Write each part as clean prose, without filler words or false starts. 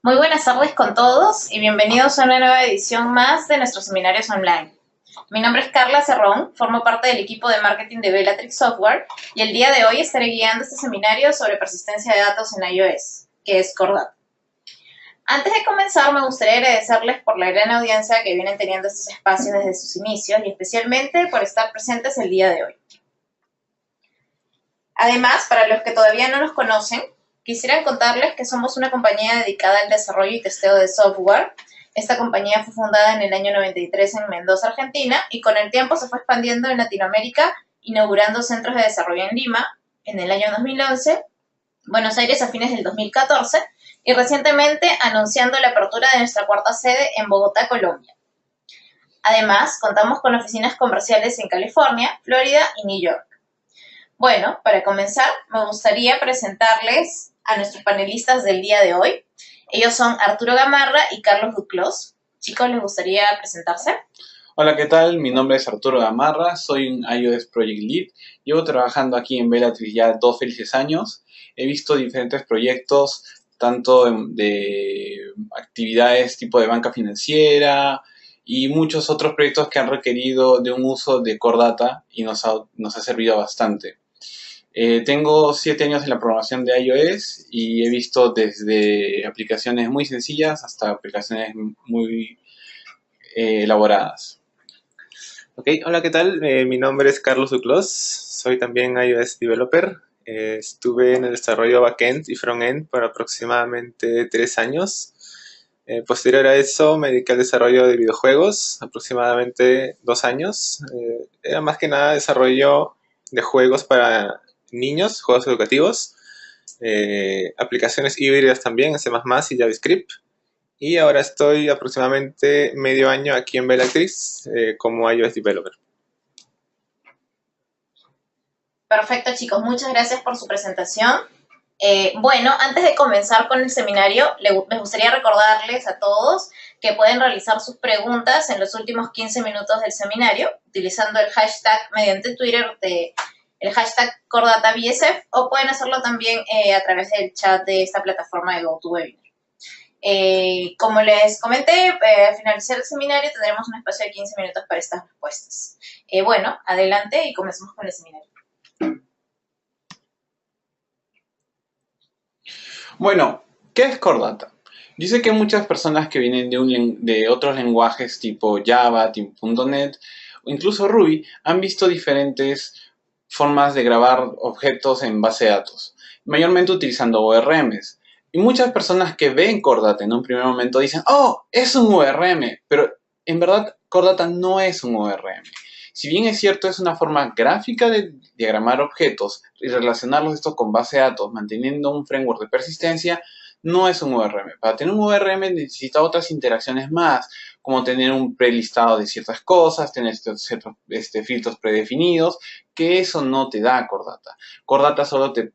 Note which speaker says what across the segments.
Speaker 1: Muy buenas tardes con todos y bienvenidos a una nueva edición más de nuestros seminarios online. Mi nombre es Carla Cerrón, formo parte del equipo de marketing de Bellatrix Software y el día de hoy estaré guiando este seminario sobre persistencia de datos en iOS, que es Core Data. Antes de comenzar, me gustaría agradecerles por la gran audiencia que vienen teniendo estos espacios desde sus inicios y especialmente por estar presentes el día de hoy. Además, para los que todavía no nos conocen, quisiera contarles que somos una compañía dedicada al desarrollo y testeo de software. Esta compañía fue fundada en el año 93 en Mendoza, Argentina, y con el tiempo se fue expandiendo en Latinoamérica, inaugurando centros de desarrollo en Lima en el año 2011, Buenos Aires a fines del 2014, y recientemente anunciando la apertura de nuestra cuarta sede en Bogotá, Colombia. Además, contamos con oficinas comerciales en California, Florida y New York. Bueno, para comenzar, me gustaría presentarles a nuestros panelistas del día de hoy. Ellos son Arturo Gamarra y Carlos Duclos. Chicos, ¿les gustaría presentarse?
Speaker 2: Hola, ¿qué tal? Mi nombre es Arturo Gamarra, soy un iOS Project Lead. Llevo trabajando aquí en Bellatrix ya 2 felices años. He visto diferentes proyectos, tanto de actividades tipo de banca financiera y muchos otros proyectos que han requerido de un uso de Core Data y nos ha servido bastante. Tengo 7 años en la programación de iOS y he visto desde aplicaciones muy sencillas hasta aplicaciones muy elaboradas.
Speaker 3: Ok, hola, ¿qué tal? Mi nombre es Carlos Duclos, soy también iOS Developer. Estuve en el desarrollo backend y frontend por aproximadamente 3 años. Posterior a eso me dediqué al desarrollo de videojuegos, aproximadamente 2 años. Era más que nada desarrollo de juegos para niños, juegos educativos, aplicaciones híbridas también, C++ y JavaScript. Y ahora estoy aproximadamente medio año aquí en Bellatrix como iOS Developer.
Speaker 1: Perfecto, chicos. Muchas gracias por su presentación. Bueno, antes de comenzar con el seminario, me gustaría recordarles a todos que pueden realizar sus preguntas en los últimos 15 minutos del seminario utilizando el hashtag mediante Twitter el hashtag CoreDataBSF o pueden hacerlo también a través del chat de esta plataforma de GoToWebinar. Como les comenté, al finalizar el seminario tendremos un espacio de 15 minutos para estas respuestas. Bueno, adelante y comencemos con el seminario.
Speaker 2: Bueno, ¿qué es Core Data? Yo sé que muchas personas que vienen de otros lenguajes tipo Java, tipo .NET o incluso Ruby han visto diferentes formas de grabar objetos en base de datos, mayormente utilizando ORMs. Y muchas personas que ven Core Data en un primer momento dicen, ¡oh, es un ORM! Pero en verdad Core Data no es un ORM. Si bien es cierto, es una forma gráfica de diagramar objetos y relacionarlos estos con base de datos, manteniendo un framework de persistencia, no es un ORM. Para tener un ORM necesita otras interacciones más, como tener un prelistado de ciertas cosas, tener ciertos filtros predefinidos, que eso no te da Core Data. Core Data solo te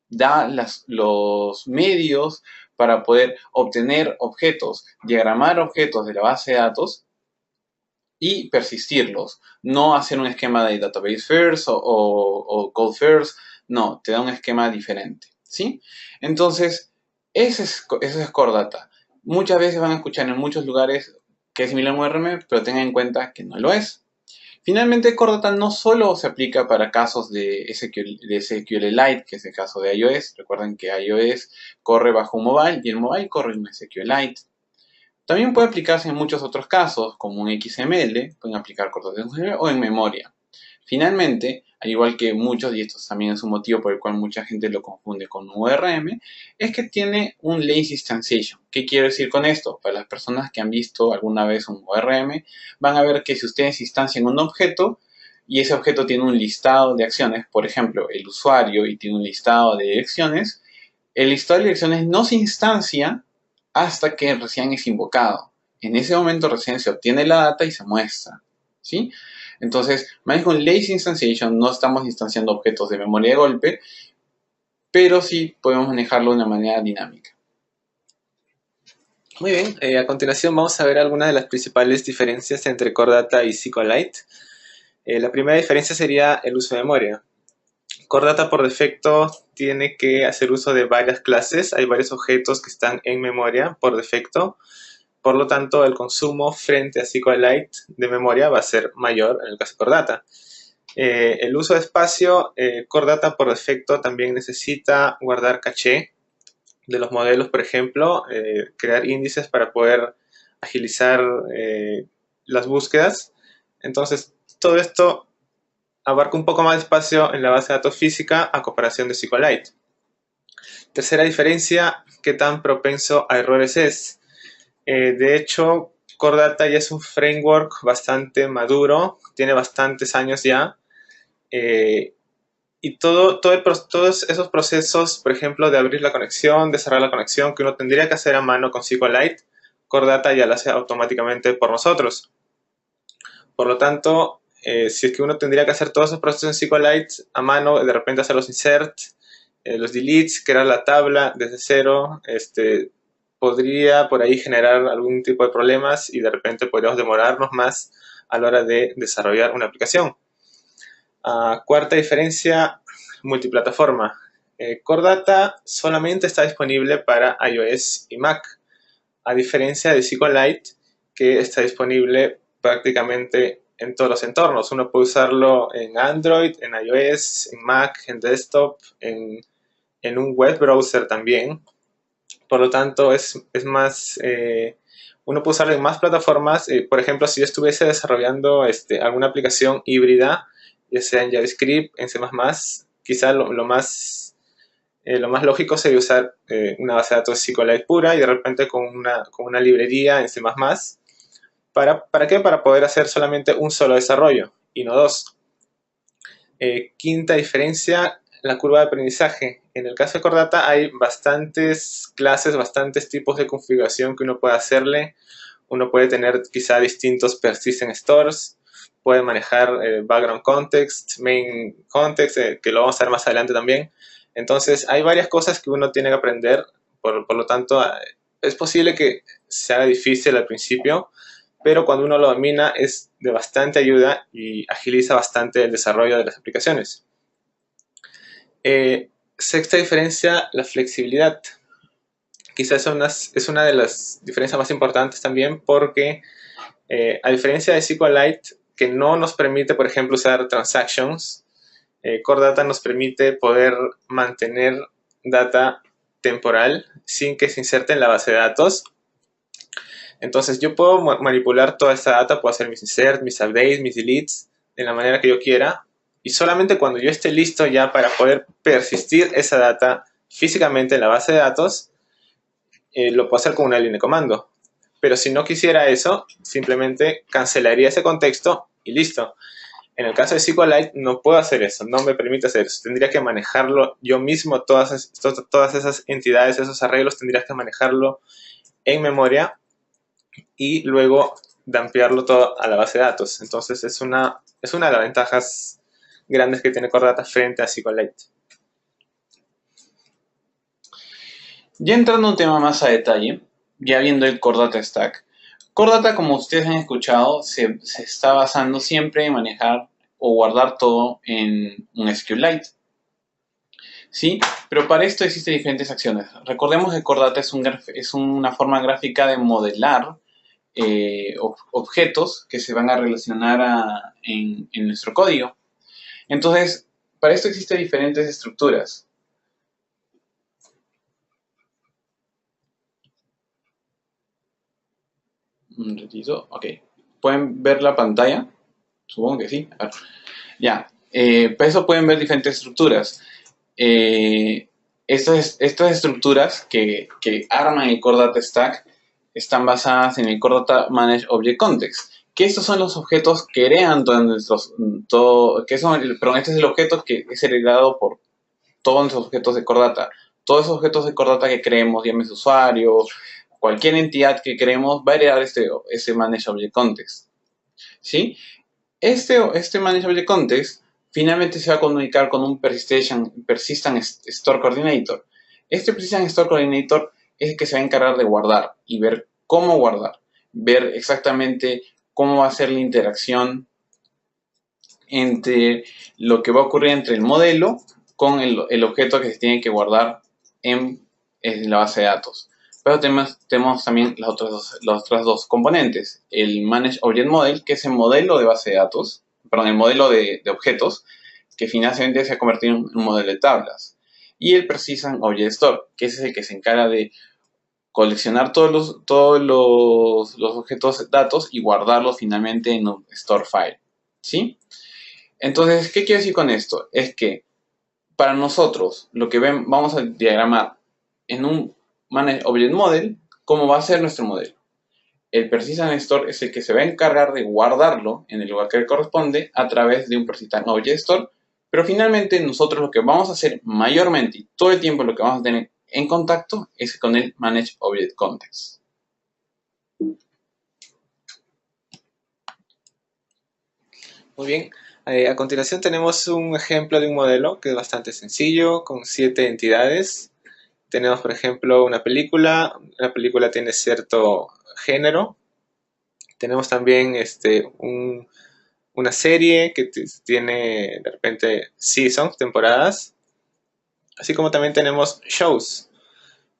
Speaker 2: da los medios para poder obtener objetos, diagramar objetos de la base de datos y persistirlos. No hacer un esquema de database first o code first. No, te da un esquema diferente. ¿Sí? Entonces, eso es Core Data. Muchas veces van a escuchar en muchos lugares que es similar a un ORM, pero tengan en cuenta que no lo es. Finalmente, Core Data no solo se aplica para casos de SQLite, que es el caso de iOS. Recuerden que iOS corre bajo un mobile y el mobile corre en un SQLite. También puede aplicarse en muchos otros casos, como un XML, pueden aplicar cortos de XML o en memoria. Finalmente, al igual que muchos, y esto también es un motivo por el cual mucha gente lo confunde con un ORM, es que tiene un lazy instantiation. ¿Qué quiero decir con esto? Para las personas que han visto alguna vez un ORM, van a ver que si ustedes instancian un objeto, y ese objeto tiene un listado de acciones, por ejemplo, el usuario, y tiene un listado de direcciones, el listado de direcciones no se instancia hasta que recién es invocado. En ese momento recién se obtiene la data y se muestra. ¿Sí? Entonces, más con lazy instantiation no estamos instanciando objetos de memoria de golpe, pero sí podemos manejarlo de una manera dinámica.
Speaker 3: Muy bien, a continuación vamos a ver algunas de las principales diferencias entre Core Data y SQLite. La primera diferencia sería el uso de memoria. Core Data por defecto tiene que hacer uso de varias clases. Hay varios objetos que están en memoria por defecto. Por lo tanto, el consumo frente a SQLite de memoria va a ser mayor en el caso de Core Data. El uso de espacio, Core Data por defecto también necesita guardar caché de los modelos, por ejemplo, crear índices para poder agilizar las búsquedas. Entonces, todo esto abarca un poco más de espacio en la base de datos física a comparación de SQLite. Tercera diferencia, ¿qué tan propenso a errores es? De hecho, Core Data ya es un framework bastante maduro, tiene bastantes años ya, y todos esos procesos, por ejemplo, de abrir la conexión, de cerrar la conexión, que uno tendría que hacer a mano con SQLite, Core Data ya lo hace automáticamente por nosotros. Por lo tanto, si es que uno tendría que hacer todos esos procesos en SQLite a mano, de repente hacer los insert, los deletes, crear la tabla desde cero, podría por ahí generar algún tipo de problemas y de repente podríamos demorarnos más a la hora de desarrollar una aplicación. Cuarta diferencia, multiplataforma. Core Data solamente está disponible para iOS y Mac, a diferencia de SQLite, que está disponible prácticamente en todos los entornos. Uno puede usarlo en Android, en iOS, en Mac, en desktop, en un web browser también. Por lo tanto, es más, uno puede usarlo en más plataformas. Por ejemplo, si yo estuviese desarrollando alguna aplicación híbrida, ya sea en JavaScript, en C++, quizá lo más lógico sería usar una base de datos SQLite pura y de repente con una librería en C++. ¿Para qué? Para poder hacer solamente un solo desarrollo y no dos. Quinta diferencia, la curva de aprendizaje. En el caso de Core Data hay bastantes clases, bastantes tipos de configuración que uno puede hacerle. Uno puede tener quizá distintos persistent stores, puede manejar background context, main context, que lo vamos a ver más adelante también. Entonces hay varias cosas que uno tiene que aprender, por lo tanto es posible que se haga difícil al principio, pero cuando uno lo domina es de bastante ayuda y agiliza bastante el desarrollo de las aplicaciones. Sexta diferencia, la flexibilidad. Quizás es una de las diferencias más importantes también porque a diferencia de SQLite, que no nos permite, por ejemplo, usar transactions, Core Data nos permite poder mantener data temporal sin que se inserte en la base de datos. Entonces yo puedo manipular toda esta data, puedo hacer mis inserts, mis updates, mis deletes de la manera que yo quiera y solamente cuando yo esté listo ya para poder persistir esa data físicamente en la base de datos, lo puedo hacer con una línea de comando. Pero si no quisiera eso, simplemente cancelaría ese contexto y listo. En el caso de SQLite no puedo hacer eso, no me permite hacer eso. Tendría que manejarlo yo mismo, todas esas entidades, esos arreglos, tendría que manejarlo en memoria y luego dampearlo todo a la base de datos. Entonces es una de las ventajas grandes que tiene Core Data frente a SQLite.
Speaker 2: Ya entrando a un tema más a detalle, ya viendo el Core Data Stack. Core Data, como ustedes han escuchado, se está basando siempre en manejar o guardar todo en un SQLite. ¿Sí? Pero para esto existen diferentes acciones. Recordemos que Core Data es una forma gráfica de modelar objetos que se van a relacionar en nuestro código. Entonces, para esto existen diferentes estructuras. Un ratito, ok. ¿Pueden ver la pantalla? Supongo que sí. A ver. Ya. Para eso pueden ver diferentes estructuras. Estas estructuras que arman el Core Data Stack están basadas en el Core Data Manage Object Context. Que estos son los objetos que crean este es el objeto que es heredado por todos los objetos de Core Data. Todos esos objetos de Core Data que creemos, llámese usuario, cualquier entidad que creemos, va a heredar este Manage Object Context. ¿Sí? Este Manage Object Context finalmente se va a comunicar con un Persistent Store Coordinator. Este Persistent Store Coordinator es el que se va a encargar de guardar y ver cómo guardar, ver exactamente cómo va a ser la interacción entre lo que va a ocurrir entre el modelo con el objeto que se tiene que guardar en la base de datos. Pero tenemos también las otras dos componentes. El Manage Object Model, que es el modelo de base de datos, perdón, el modelo de objetos, que finalmente se ha convertido en un modelo de tablas. Y el Persistent Object Store, que es el que se encarga de coleccionar todos los objetos datos y guardarlos finalmente en un store file. ¿Sí? Entonces, ¿qué quiero decir con esto? Es que para nosotros, lo que vamos a diagramar en un Manage Object Model, ¿cómo va a ser nuestro modelo? El Persistent Store es el que se va a encargar de guardarlo en el lugar que le corresponde a través de un Persistent Object Store, pero finalmente nosotros lo que vamos a hacer mayormente y todo el tiempo lo que vamos a tener en contacto es con el Manage Object Context.
Speaker 3: Muy bien. A continuación tenemos un ejemplo de un modelo que es bastante sencillo, con 7 entidades. Tenemos, por ejemplo, una película. La película tiene cierto género. Tenemos también una serie que tiene, de repente, seasons, temporadas. Así como también tenemos shows.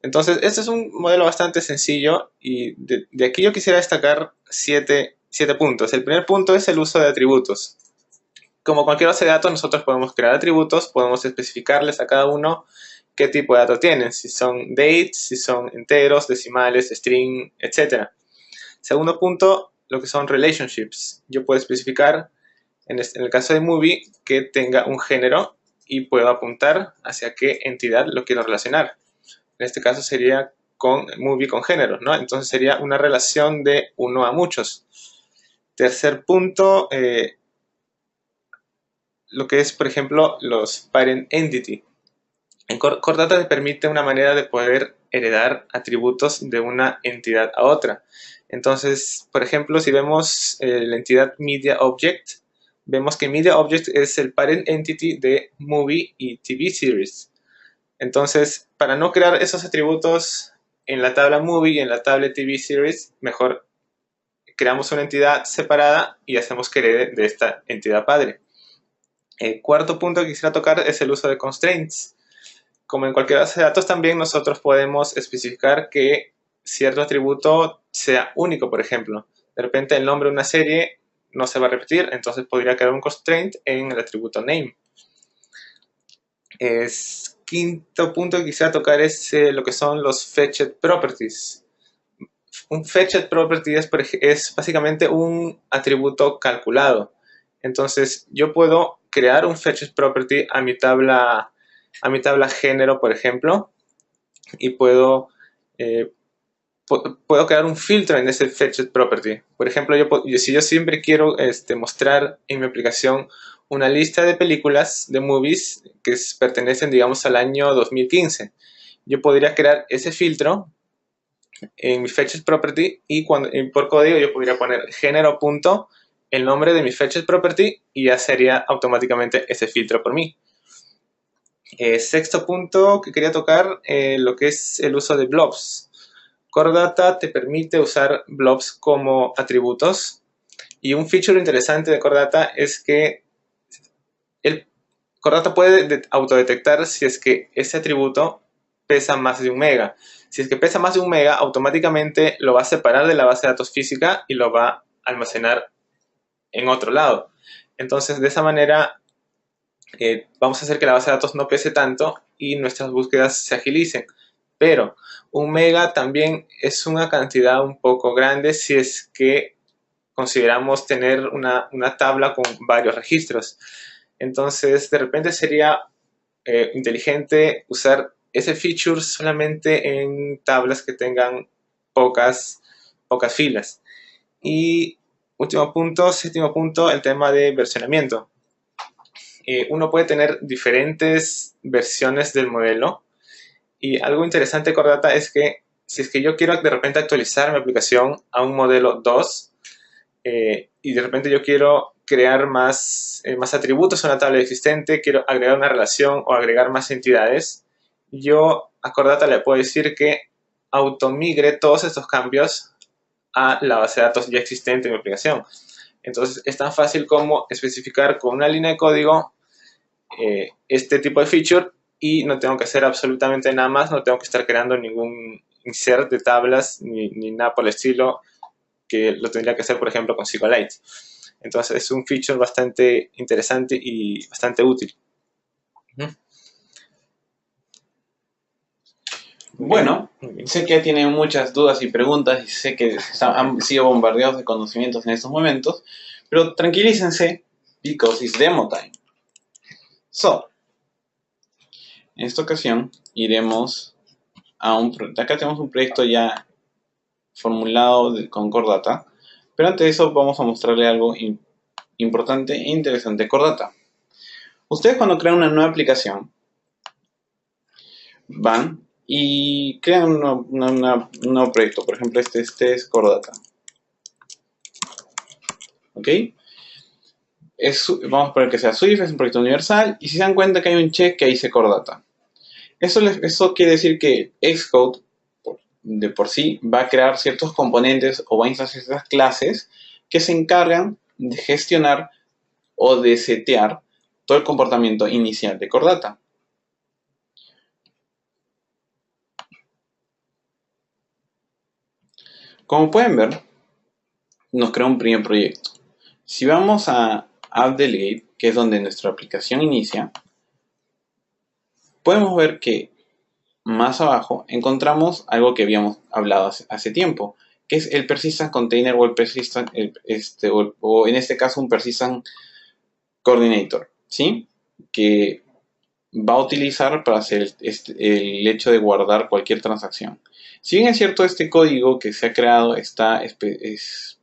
Speaker 3: Entonces, este es un modelo bastante sencillo y de aquí yo quisiera destacar 7 puntos. El primer punto es el uso de atributos. Como cualquier base de datos, nosotros podemos crear atributos, podemos especificarles a cada uno qué tipo de datos tienen, si son dates, si son enteros, decimales, string, etc. Segundo punto, lo que son relationships. Yo puedo especificar, en el caso de movie, que tenga un género y puedo apuntar hacia qué entidad lo quiero relacionar. En este caso sería con movie con género, ¿no? Entonces sería una relación de uno a muchos. Tercer punto, lo que es, por ejemplo, los parent entity. En Core Data te permite una manera de poder heredar atributos de una entidad a otra. Entonces, por ejemplo, si vemos la entidad Media Object, vemos que Media Object es el parent entity de Movie y TV Series. Entonces, para no crear esos atributos en la tabla Movie y en la tabla TV Series, mejor creamos una entidad separada y hacemos que herede de esta entidad padre. El cuarto punto que quisiera tocar es el uso de constraints. Como en cualquier base de datos, también nosotros podemos especificar que cierto atributo sea único, por ejemplo. De repente el nombre de una serie no se va a repetir, entonces podría crear un constraint en el atributo name. Quinto punto que quisiera tocar es lo que son los fetched properties. Un fetched property es básicamente un atributo calculado. Entonces yo puedo crear un fetched property a mi tabla género, por ejemplo, y puedo crear un filtro en ese fetched property. Por ejemplo, si yo siempre quiero mostrar en mi aplicación una lista de películas, de movies, que pertenecen, digamos, al año 2015, yo podría crear ese filtro en mi fetched property y por código yo podría poner género punto el nombre de mi fetched property y ya sería automáticamente ese filtro por mí. Sexto punto que quería tocar, lo que es el uso de blobs. Core Data te permite usar blobs como atributos y un feature interesante de Core Data es que Core Data puede autodetectar si es que ese atributo pesa más de 1 mega. Si es que pesa más de 1 mega, automáticamente lo va a separar de la base de datos física y lo va a almacenar en otro lado. Entonces, de esa manera, vamos a hacer que la base de datos no pese tanto y nuestras búsquedas se agilicen. Pero 1 mega también es una cantidad un poco grande si es que consideramos tener una tabla con varios registros. Entonces, de repente sería inteligente usar ese feature solamente en tablas que tengan pocas filas. Y último punto, séptimo punto, el tema de versionamiento. Uno puede tener diferentes versiones del modelo y algo interesante de Core Data es que si es que yo quiero de repente actualizar mi aplicación a un modelo 2 y de repente yo quiero crear más atributos a una tabla existente, quiero agregar una relación o agregar más entidades, yo a Core Data le puedo decir que automigre todos estos cambios a la base de datos ya existente en mi aplicación. Entonces es tan fácil como especificar con una línea de código este tipo de feature y no tengo que hacer absolutamente nada más, no tengo que estar creando ningún insert de tablas ni nada por el estilo, que lo tendría que hacer, por ejemplo, con SQLite. Entonces es un feature bastante interesante y bastante útil.
Speaker 2: Bueno, sé que tienen muchas dudas y preguntas y sé que han sido bombardeados de conocimientos en estos momentos, pero tranquilícense, because it's demo time. So, en esta ocasión iremos a acá tenemos un proyecto ya formulado con Core Data, pero antes de eso vamos a mostrarle algo importante e interesante de Core Data. Ustedes cuando crean una nueva aplicación, van y crean un nuevo proyecto. Por ejemplo, este es Core Data. ¿Ok? Vamos a poner que sea Swift, es un proyecto universal, y si se dan cuenta que hay un check que dice Core Data. Eso quiere decir que Xcode, de por sí, va a crear ciertos componentes o va a instanciar ciertas clases que se encargan de gestionar o de setear todo el comportamiento inicial de Core Data. Como pueden ver, nos crea un primer proyecto. Si vamos a App Delegate, que es donde nuestra aplicación inicia, podemos ver que más abajo encontramos algo que habíamos hablado hace tiempo, que es el Persistent Container o el Persistent, o en este caso un Persistent Coordinator, ¿sí? Que va a utilizar para hacer el hecho de guardar cualquier transacción. Si bien es cierto, este código que se ha creado es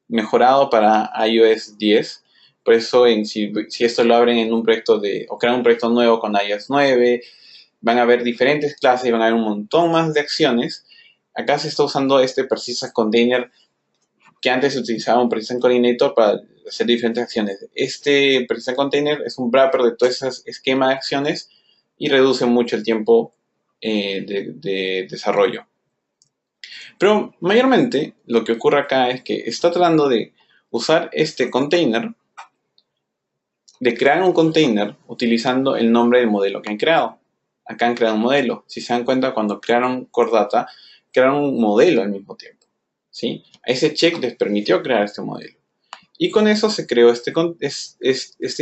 Speaker 2: mejorado para iOS 10, por eso si esto lo abren en un proyecto o crean un proyecto nuevo con iOS 9, van a haber diferentes clases y van a haber un montón más de acciones. Acá se está usando este Persistent Container, que antes se utilizaba un Persistent Coordinator para hacer diferentes acciones. Este Persistent Container es un wrapper de todo ese esquema de acciones y reduce mucho el tiempo de desarrollo. Pero mayormente lo que ocurre acá es que está tratando de usar este container, de crear un container utilizando el nombre del modelo que han creado. Acá han creado un modelo. Si se dan cuenta, cuando crearon Core Data, crearon un modelo al mismo tiempo, ¿sí? Ese check les permitió crear este modelo. Y con eso se creó está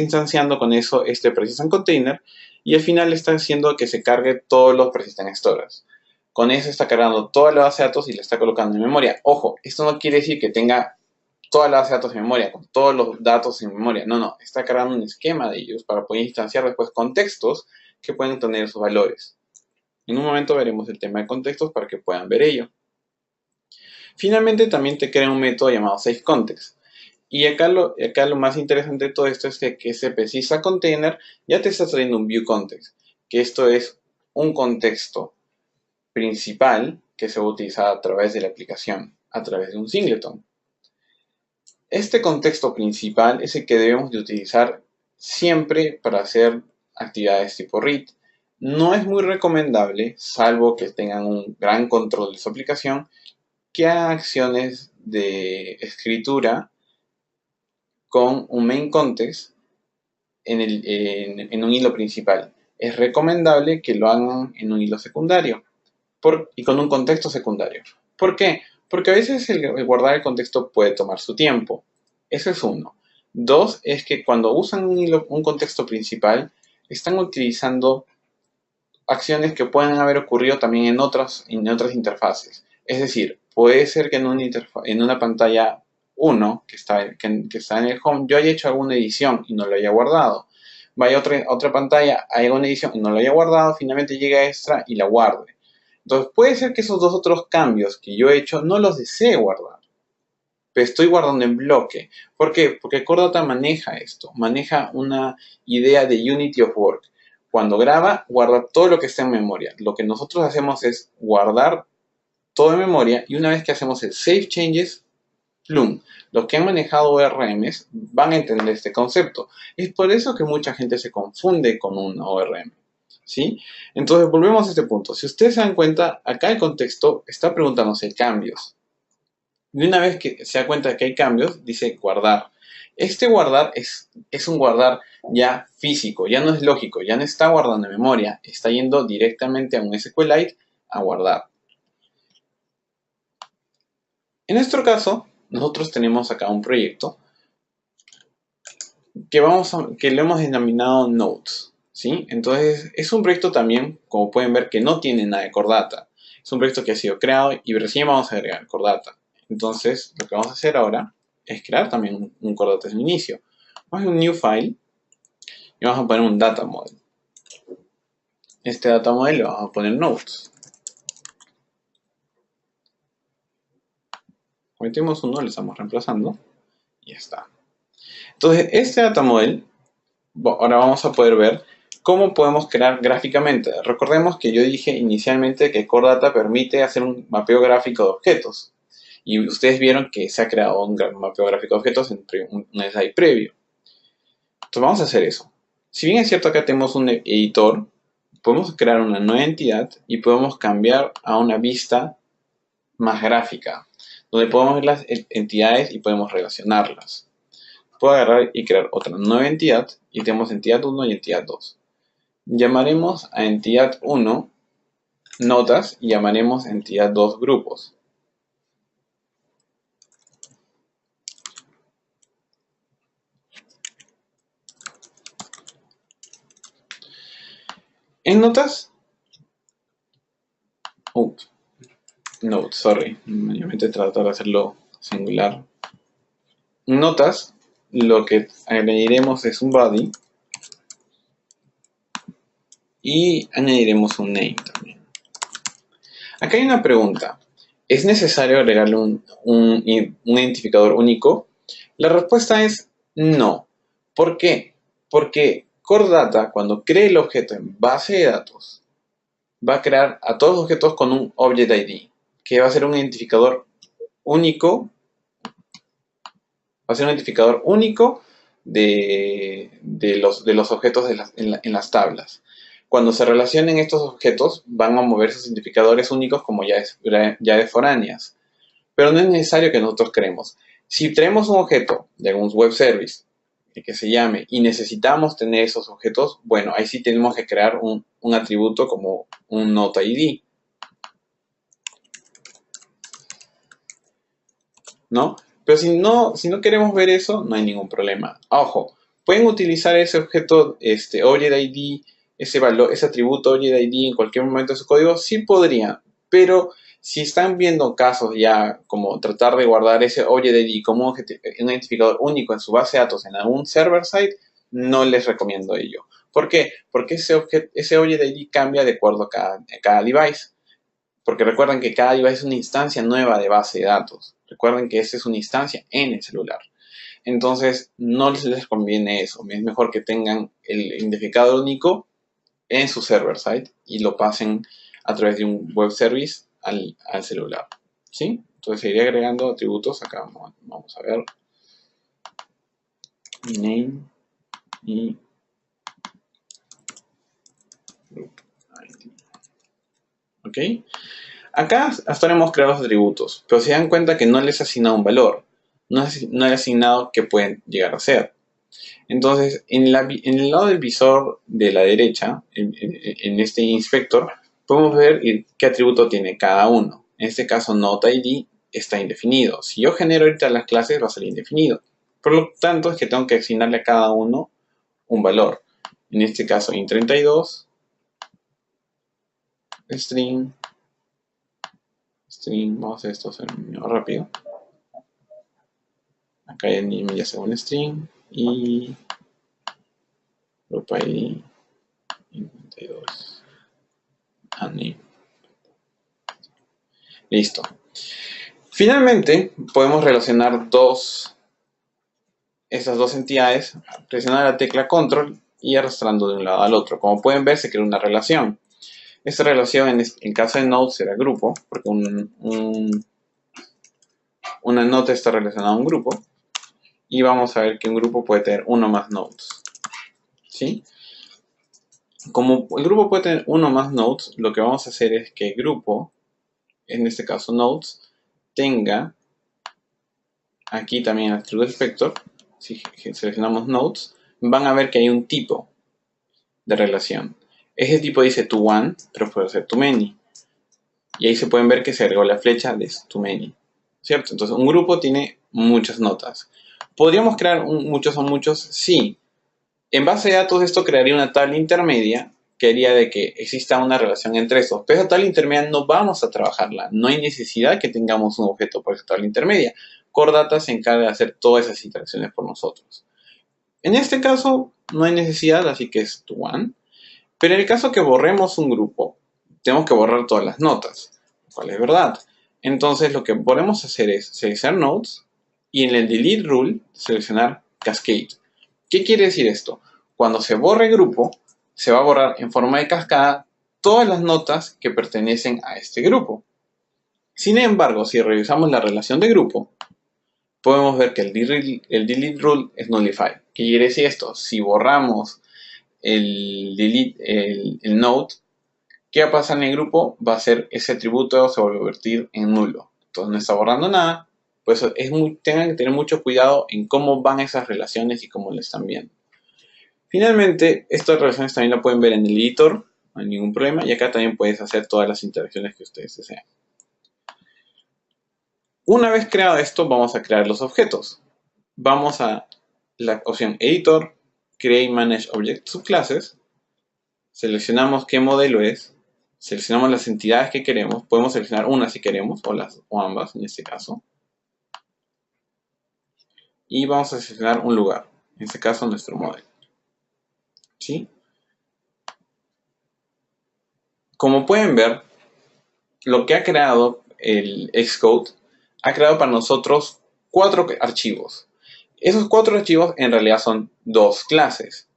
Speaker 2: instanciando con eso este Persistent Container, y al final está haciendo que se cargue todos los Persistent Storage. Con eso está cargando toda la base de datos y la está colocando en memoria. Ojo, esto no quiere decir que tenga toda la base de datos en memoria, con todos los datos en memoria. No, está cargando un esquema de ellos para poder instanciar después contextos que pueden tener sus valores. En un momento veremos el tema de contextos para que puedan ver ello. Finalmente también te crea un método llamado SafeContext. Y acá lo más interesante de todo esto es que ese Persistent Container ya te está trayendo un ViewContext, que esto es un contexto principal que se va a utilizar a través de la aplicación, a través de un singleton. Este contexto principal es el que debemos de utilizar siempre para hacer actividades tipo read. No es muy recomendable, salvo que tengan un gran control de su aplicación, que hagan acciones de escritura con un main context en un hilo principal. Es recomendable que lo hagan en un hilo secundario y con un contexto secundario. ¿Por qué? Porque a veces el guardar el contexto puede tomar su tiempo. Eso es uno. Dos, es que cuando usan un contexto principal, están utilizando acciones que pueden haber ocurrido también en otras interfaces. Es decir, puede ser que en una pantalla 1 que está en el home, yo haya hecho alguna edición y no lo haya guardado. Vaya a otra pantalla, haya una edición y no lo haya guardado, finalmente llega a extra y la guarde. Entonces puede ser que esos dos otros cambios que yo he hecho no los desee guardar, pero estoy guardando en bloque. ¿Por qué? Porque Core Data maneja esto, maneja una idea de Unity of Work. Cuando graba, guarda todo lo que está en memoria. Lo que nosotros hacemos es guardar todo en memoria y una vez que hacemos el Save Changes, plum, los que han manejado ORMs van a entender este concepto. Es por eso que mucha gente se confunde con un ORM, ¿sí? Entonces, volvemos a este punto. Si ustedes se dan cuenta, acá el contexto está preguntándose cambios. Y una vez que se da cuenta de que hay cambios, dice guardar. Este guardar es un guardar ya físico, ya no es lógico, ya no está guardando en memoria, está yendo directamente a un SQLite a guardar. En nuestro caso, nosotros tenemos acá un proyecto que lo hemos denominado Notes, ¿sí? Entonces, es un proyecto también, como pueden ver, que no tiene nada de Core Data. Es un proyecto que ha sido creado y recién vamos a agregar Core Data. Entonces, lo que vamos a hacer ahora es crear también un Core Data desde el inicio. Vamos a un New File y vamos a poner un Data Model. Este Data Model le vamos a poner Notes. Metemos uno, le estamos reemplazando y ya está. Entonces, este Data Model, ahora vamos a poder ver cómo podemos crear gráficamente. Recordemos que yo dije inicialmente que Core Data permite hacer un mapeo gráfico de objetos. Y ustedes vieron que se ha creado un mapeo gráfico de objetos en un slide previo. Entonces vamos a hacer eso. Si bien es cierto que acá tenemos un editor, podemos crear una nueva entidad y podemos cambiar a una vista más gráfica, donde podemos ver las entidades y podemos relacionarlas. Puedo agarrar y crear otra nueva entidad y tenemos entidad 1 y entidad 2. Llamaremos a entidad 1 notas y llamaremos a entidad 2 grupos. En notas, notes, sorry, mayormente tratar de hacerlo singular. En notas, lo que añadiremos es un body y añadiremos un name también. Acá hay una pregunta. ¿Es necesario agregarle un identificador único? La respuesta es no. ¿Por qué? Porque Core Data, cuando cree el objeto en base de datos, va a crear a todos los objetos con un Object ID, que va a ser un identificador único. Va a ser un identificador único de los objetos en las tablas. Cuando se relacionen estos objetos, van a mover sus identificadores únicos como llaves foráneas. Pero no es necesario que nosotros creemos. Si traemos un objeto de algún web service que se llame y necesitamos tener esos objetos, bueno, ahí sí tenemos que crear un atributo como un Note ID, ¿no? Pero si no queremos ver eso, no hay ningún problema. Ojo, pueden utilizar ese objeto, Object ID, ese atributo Object ID en cualquier momento de su código, sí podrían, pero si están viendo casos ya como tratar de guardar ese Object ID como un identificador único en su base de datos en algún server side, no les recomiendo ello. ¿Por qué? Porque ese Object ID cambia de acuerdo a cada device. Porque recuerden que cada device es una instancia nueva de base de datos. Recuerden que esta es una instancia en el celular. Entonces, no les conviene eso. Es mejor que tengan el identificador único en su server side y lo pasen a través de un web service al celular. ¿Sí? Entonces, seguiré agregando atributos. Acá vamos a ver. Name y group ID. ¿Ok? Acá hasta ahora hemos creado los atributos, pero se dan cuenta que no les he asignado un valor. No le he asignado qué pueden llegar a ser. Entonces, en el lado del visor de la derecha, en este inspector, podemos ver qué atributo tiene cada uno. En este caso, Note ID está indefinido. Si yo genero ahorita las clases, va a ser indefinido. Por lo tanto, es que tengo que asignarle a cada uno un valor. En este caso, int32, string, vamos a hacer esto rápido. Acá ya sea un string y group ID 32 name. Listo. Finalmente podemos relacionar estas dos entidades, presionando la tecla control y arrastrando de un lado al otro. Como pueden ver, se crea una relación. Esta relación en caso de Node será grupo, porque una nota está relacionada a un grupo. Y vamos a ver que un grupo puede tener uno más nodes. ¿Sí? Como el grupo puede tener uno más nodes, lo que vamos a hacer es que el grupo, en este caso nodes, tenga aquí también en el atributo inspector, si seleccionamos nodes, van a ver que hay un tipo de relación. Ese tipo dice to one, pero puede ser to many. Y ahí se pueden ver que se agregó la flecha de to many, ¿cierto? Entonces un grupo tiene muchas notas. ¿Podríamos crear muchos o muchos? Sí. En base de datos esto crearía una tabla intermedia que haría de que exista una relación entre estos. Pero esa tabla intermedia no vamos a trabajarla. No hay necesidad que tengamos un objeto por esa tabla intermedia. Core Data se encarga de hacer todas esas interacciones por nosotros. En este caso no hay necesidad, así que es to one. Pero en el caso que borremos un grupo, tenemos que borrar todas las notas, lo cual es verdad. Entonces lo que podemos hacer es seleccionar nodes y en el delete rule seleccionar cascade. ¿Qué quiere decir esto? Cuando se borre el grupo, se va a borrar en forma de cascada todas las notas que pertenecen a este grupo. Sin embargo, si revisamos la relación de grupo, podemos ver que el delete rule es nullify. ¿Qué quiere decir esto? Si borramos el node, ¿qué va a pasar en el grupo? Va a ser ese atributo se va a convertir en nulo. Entonces no está borrando nada. Por eso tengan que tener mucho cuidado en cómo van esas relaciones y cómo le están viendo. Finalmente, estas relaciones también la pueden ver en el editor, no hay ningún problema. Y acá también puedes hacer todas las interacciones que ustedes deseen. Una vez creado esto, vamos a crear los objetos. Vamos a la opción Editor, Create Manage Object Subclasses. Seleccionamos qué modelo es. Seleccionamos las entidades que queremos. Podemos seleccionar una si queremos, o ambas en este caso. Y vamos a seleccionar un lugar. En este caso, nuestro modelo. ¿Sí? Como pueden ver, lo que ha creado el Xcode ha creado para nosotros 4 archivos. Esos 4 archivos en realidad son 2 clases.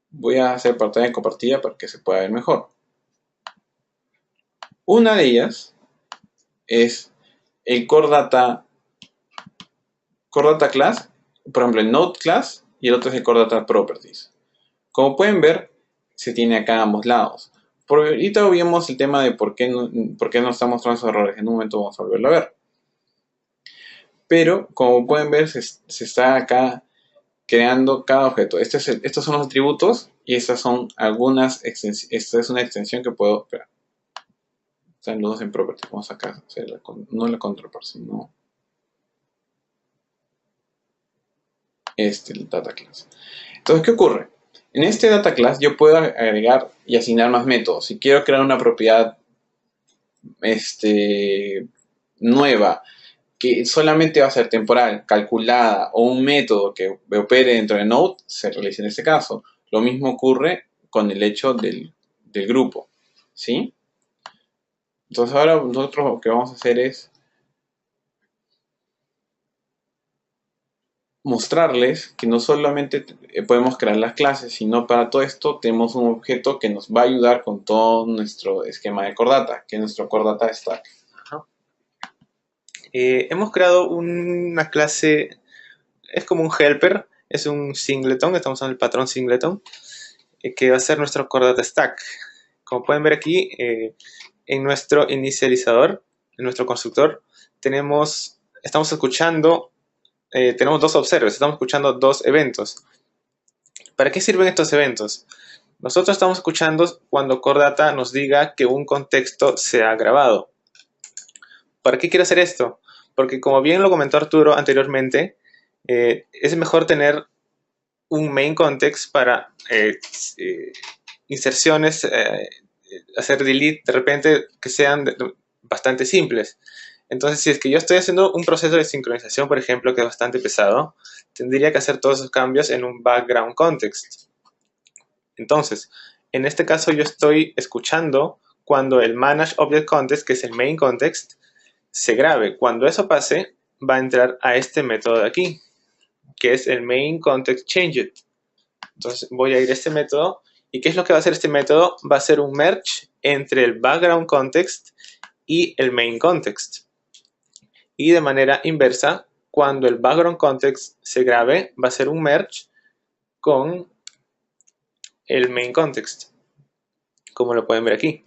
Speaker 2: Voy a hacer pantalla compartida para que se pueda ver mejor. Una de ellas es el Core Data Class, por ejemplo el Node Class, y el otro es el Core Data Properties. Como pueden ver, se tiene acá a ambos lados. Por ahorita vimos el tema de por qué no está mostrando esos errores. En un momento vamos a volverlo a ver. Pero, como pueden ver, se está acá creando cada objeto. Estos son los atributos y estas son algunas extensiones. Esta es una extensión que puedo crear. Están los dos en properties. Vamos acá a hacer no la control part, sino el data class. Entonces, ¿qué ocurre? En este data class yo puedo agregar y asignar más métodos. Si quiero crear una propiedad nueva que solamente va a ser temporal, calculada, o un método que opere dentro de Node, se realiza en este caso. Lo mismo ocurre con el hecho del grupo, ¿sí? Entonces ahora nosotros lo que vamos a hacer es mostrarles que no solamente podemos crear las clases, sino para todo esto tenemos un objeto que nos va a ayudar con todo nuestro esquema de Core Data, que es nuestro Core Data Stack.
Speaker 3: Hemos creado una clase, es como un helper, es un singleton, estamos usando el patrón singleton, que va a ser nuestro Core Data Stack. Como pueden ver aquí, en nuestro inicializador, en nuestro constructor, tenemos dos observers, estamos escuchando dos eventos. ¿Para qué sirven estos eventos? Nosotros estamos escuchando cuando Core Data nos diga que un contexto se ha grabado. ¿Para qué quiero hacer esto? Porque como bien lo comentó Arturo anteriormente, es mejor tener un main context para inserciones, hacer delete de repente que sean bastante simples. Entonces, si es que yo estoy haciendo un proceso de sincronización, por ejemplo, que es bastante pesado, tendría que hacer todos esos cambios en un background context. Entonces, en este caso yo estoy escuchando cuando el manage object context, que es el main context, se grabe. Cuando eso pase, va a entrar a este método de aquí, que es el main context changed. Entonces voy a ir a este método. ¿Y qué es lo que va a hacer este método? Va a ser un merge entre el background context y el main context. Y de manera inversa, cuando el background context se grabe, va a ser un merge con el main context, como lo pueden ver aquí.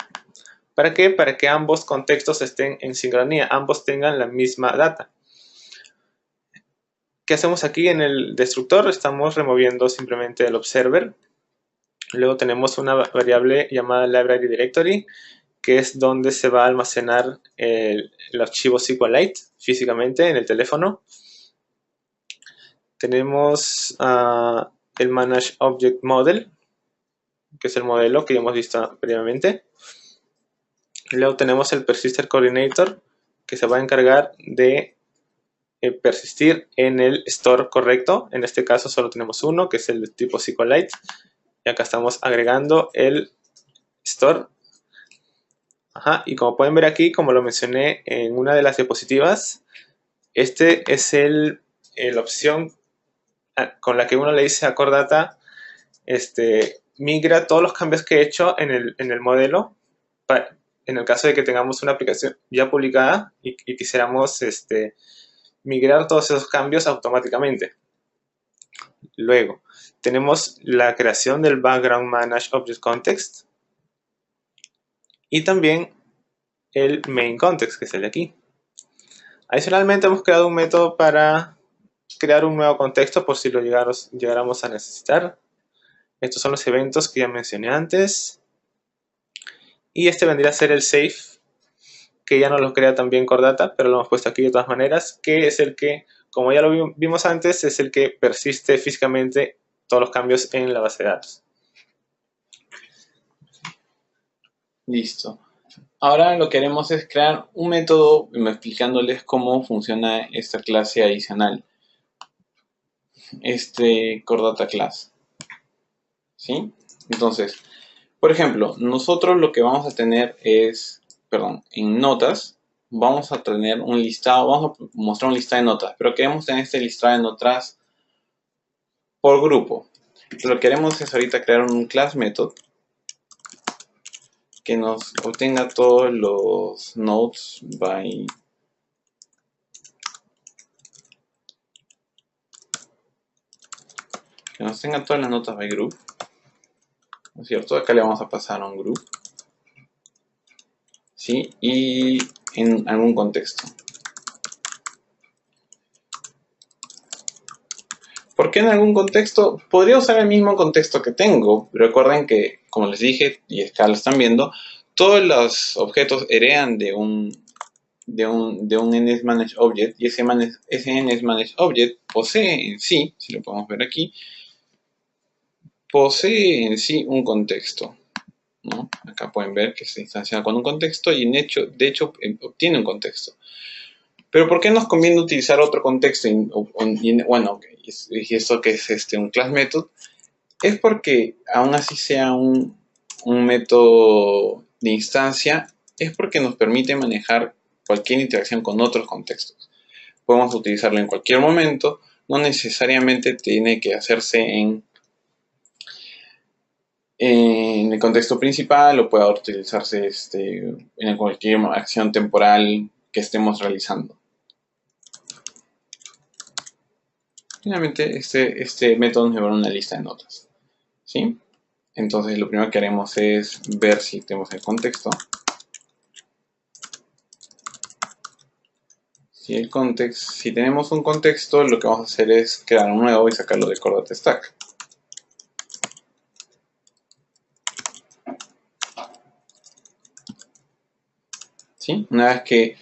Speaker 3: ¿Para qué? Para que ambos contextos estén en sincronía, ambos tengan la misma data. ¿Qué hacemos aquí en el destructor? Estamos removiendo simplemente el observer. Luego tenemos una variable llamada library directory, que es donde se va a almacenar el archivo SQLite físicamente en el teléfono. Tenemos el manage object model, que es el modelo que ya hemos visto previamente. Luego tenemos el persistent coordinator, que se va a encargar de persistir en el store correcto. En este caso solo tenemos uno, que es el de tipo SQLite. Y acá estamos agregando el store. Y como pueden ver aquí, como lo mencioné en una de las diapositivas, este es la opción con la que uno le dice a Core Data, migra todos los cambios que he hecho en el modelo, en el caso de que tengamos una aplicación ya publicada y quisiéramos migrar todos esos cambios automáticamente. Luego, tenemos la creación del Background Manage Object Context y también el Main Context, que es el de aquí. Adicionalmente, hemos creado un método para crear un nuevo contexto por si lo llegáramos a necesitar. Estos son los eventos que ya mencioné antes. Y este vendría a ser el save, que ya no lo crea también Core Data, pero lo hemos puesto aquí de todas maneras, que es el que, como ya lo vimos antes, es el que persiste físicamente todos los cambios en la base de datos.
Speaker 2: Listo. Ahora lo que haremos es crear un método explicándoles cómo funciona esta clase adicional. Core Data Class. ¿Sí? Entonces, por ejemplo, nosotros lo que vamos a tener es, en notas, vamos a tener un listado, vamos a mostrar un listado de notas, pero queremos tener este listado de notas por grupo. Entonces, lo que haremos es ahorita crear un class method que nos obtenga todos los nodes by que nos tenga todas las notas by group, ¿no es cierto? Acá le vamos a pasar a un group, ¿sí? Y en algún contexto. ¿Por qué en algún contexto? Podría usar el mismo contexto que tengo. Recuerden que, como les dije, y acá lo están viendo, todos los objetos heredan de un NSManageObject, y ese NSManageObject posee en sí, si lo podemos ver aquí, posee en sí un contexto, ¿no? Acá pueden ver que se instancia con un contexto y de hecho obtiene un contexto. Pero ¿por qué nos conviene utilizar otro contexto? Bueno, y esto que es un class method, es porque aún así sea un método de instancia, es porque nos permite manejar cualquier interacción con otros contextos. Podemos utilizarlo en cualquier momento, no necesariamente tiene que hacerse en el contexto principal o pueda utilizarse en cualquier acción temporal que estemos realizando. Finalmente, este método nos llevará a una lista de notas, ¿sí? Entonces, lo primero que haremos es ver si tenemos el contexto. Si tenemos un contexto, lo que vamos a hacer es crear un nuevo y sacarlo de Core Data Stack. ¿Sí? Una vez que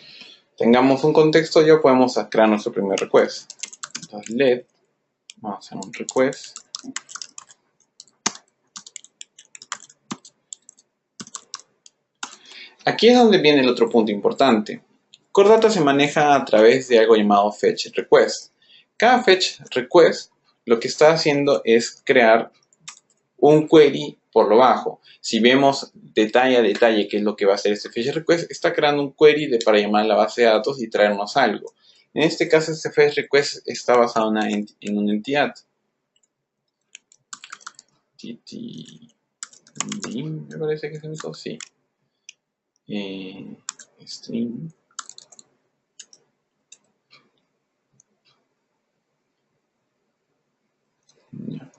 Speaker 2: tengamos un contexto, ya podemos crear nuestro primer request. Entonces, let, vamos a hacer un request. Aquí es donde viene el otro punto importante. Core Data se maneja a través de algo llamado fetch request. Cada fetch request lo que está haciendo es crear un query por lo bajo. Si vemos detalle a detalle qué es lo que va a hacer este fetch request, está creando un query para llamar a la base de datos y traernos algo. En este caso, este fetch request está basado en una entidad. Me parece que es eso, sí. String. Yeah.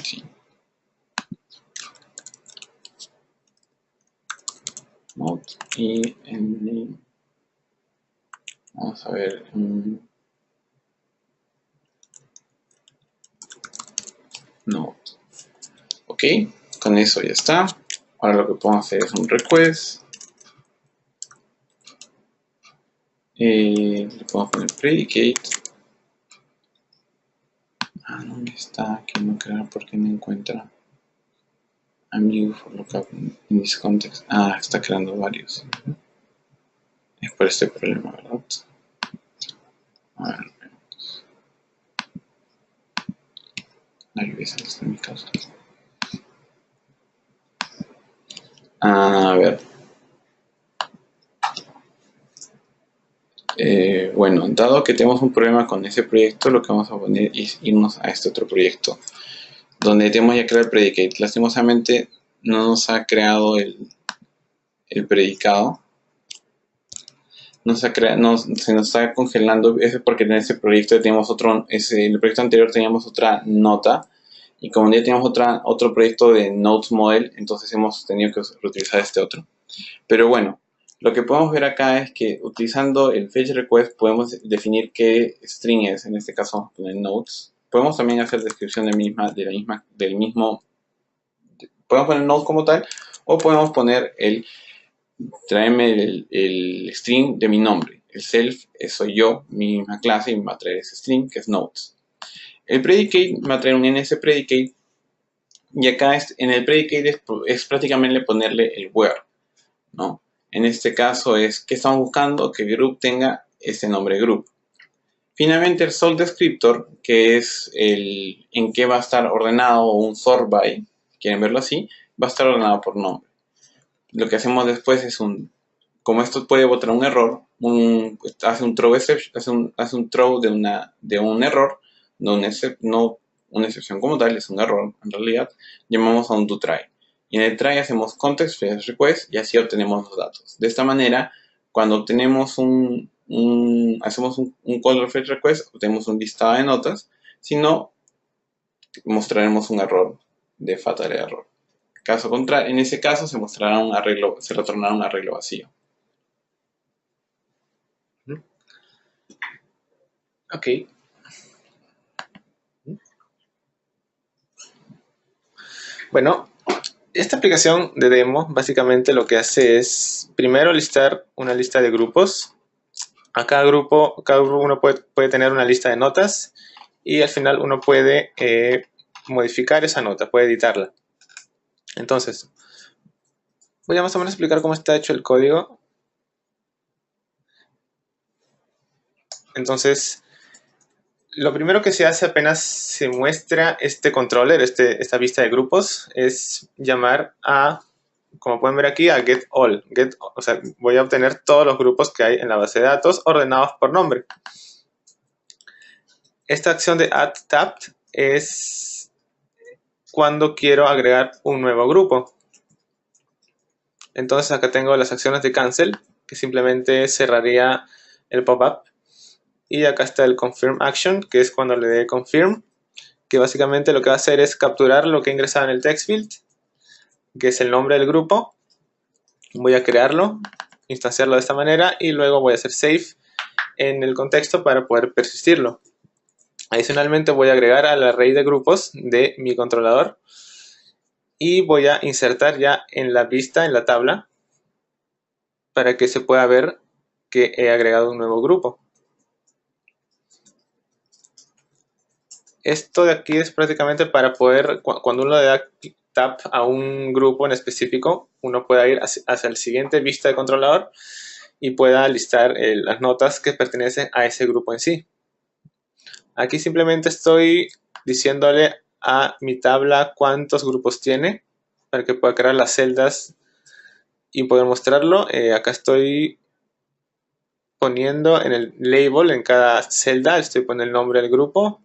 Speaker 2: Sí. Mode y en vamos a ver. No. Ok, con eso ya está. Ahora lo que podemos hacer es un request. Le podemos poner predicate. ¿Dónde está? Aquí no creo porque no encuentra. I'm new for lookup in this context. Está creando varios. Es por este problema, ¿verdad? A ver. La lluvia sale de mi casa. A ver. Bueno, dado que tenemos un problema con ese proyecto, lo que vamos a poner es irnos a este otro proyecto, donde tenemos ya creado el predicate. Lastimosamente no nos ha creado el predicado. Se nos está congelando. Eso es porque en ese proyecto teníamos en el proyecto anterior teníamos otra nota. Y como ya teníamos otro proyecto de Notes Model, entonces hemos tenido que reutilizar este otro. Pero bueno, lo que podemos ver acá es que utilizando el fetch request podemos definir qué string es, en este caso poner notes. Podemos también hacer descripción del mismo. Podemos poner notes como tal, o podemos poner traerme el string de mi nombre. El self soy yo, mi misma clase, y me va a traer ese string que es notes. El predicate me va a traer un ns predicate, y acá en el predicate es prácticamente ponerle el where, ¿no? En este caso es que estamos buscando que group tenga ese nombre group. Finalmente el sort descriptor, que es en qué va a estar ordenado, o un sort by, quieren verlo así, va a estar ordenado por nombre. Lo que hacemos después es como esto puede botar un error, hace un throw exception, hace un throw de un error, no una excepción como tal, es un error en realidad, llamamos a un doTry. Y en el try hacemos context fetch request y así obtenemos los datos. De esta manera, cuando obtenemos hacemos un call fetch request, obtenemos un listado de notas, si no, mostraremos un error de fatal error. Caso contrario, en ese caso se retornará un arreglo vacío.
Speaker 3: Ok. Bueno, esta aplicación de demo básicamente lo que hace es primero listar una lista de grupos. A cada grupo uno puede tener una lista de notas y al final uno puede modificar esa nota, puede editarla. Entonces, voy a más o menos explicar cómo está hecho el código. Entonces, lo primero que se hace apenas se muestra este controller, esta vista de grupos, es llamar a, como pueden ver aquí, a getAll. O sea, voy a obtener todos los grupos que hay en la base de datos ordenados por nombre. Esta acción de add_tabbed es cuando quiero agregar un nuevo grupo. Entonces acá tengo las acciones de cancel, que simplemente cerraría el pop-up. Y acá está el confirm action, que es cuando le dé confirm, que básicamente lo que va a hacer es capturar lo que he ingresado en el text field, que es el nombre del grupo. Voy a crearlo, instanciarlo de esta manera y luego voy a hacer save en el contexto para poder persistirlo. Adicionalmente voy a agregar al array de grupos de mi controlador y voy a insertar ya en la vista, en la tabla, para que se pueda ver que he agregado un nuevo grupo. Esto de aquí es prácticamente para poder, cuando uno le da tap a un grupo en específico, uno pueda ir hacia el siguiente vista de controlador y pueda listar las notas que pertenecen a ese grupo en sí. Aquí simplemente estoy diciéndole a mi tabla cuántos grupos tiene para que pueda crear las celdas y poder mostrarlo. Acá estoy poniendo en el label, en cada celda, estoy poniendo el nombre del grupo.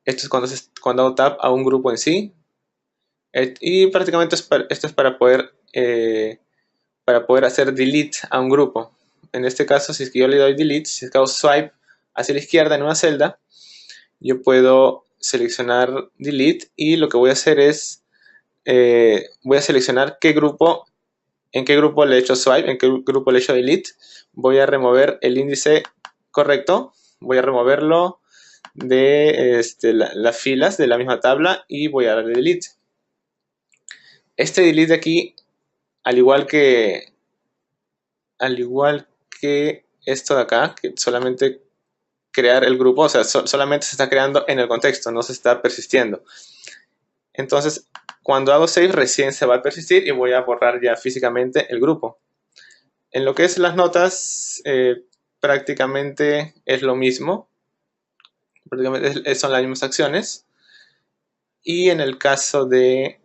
Speaker 3: Esto es cuando hago tap a un grupo en sí. Y prácticamente esto es para poder hacer delete a un grupo. En este caso, si es que yo le doy delete, si es que hago swipe hacia la izquierda en una celda, yo puedo seleccionar delete y lo que voy a hacer es voy a seleccionar qué grupo ¿En qué grupo le he hecho swipe? ¿En qué grupo le he hecho delete? Voy a remover el índice correcto. Voy a removerlo de las filas de la misma tabla y voy a darle delete. Este delete de aquí, al igual que esto de acá, que solamente crear el grupo, o sea, solamente se está creando en el contexto, no se está persistiendo. Entonces, cuando hago save, recién se va a persistir y voy a borrar ya físicamente el grupo. En lo que es las notas, prácticamente es lo mismo. Prácticamente son las mismas acciones. Y en el caso del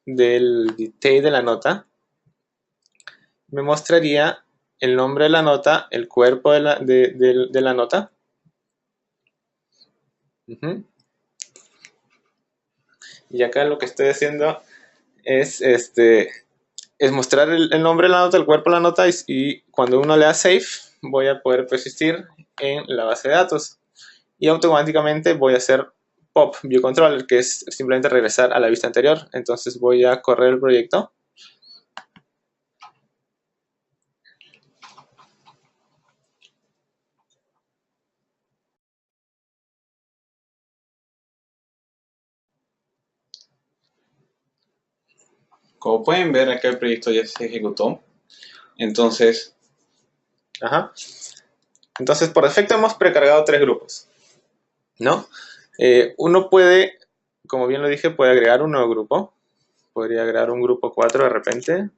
Speaker 3: detail de la nota, me mostraría el nombre de la nota, el cuerpo de la nota. Y acá lo que estoy haciendo es mostrar el nombre de la nota, el cuerpo de la nota, y cuando uno le da save, voy a poder persistir en la base de datos. Y automáticamente voy a hacer pop view controller, que es simplemente regresar a la vista anterior. Entonces voy a correr el proyecto.
Speaker 2: Como pueden ver, acá el proyecto ya se ejecutó. Entonces,
Speaker 3: Entonces, por defecto hemos precargado 3 grupos, ¿no? Uno puede, como bien lo dije, puede agregar un nuevo grupo. Podría agregar un grupo 4 de repente.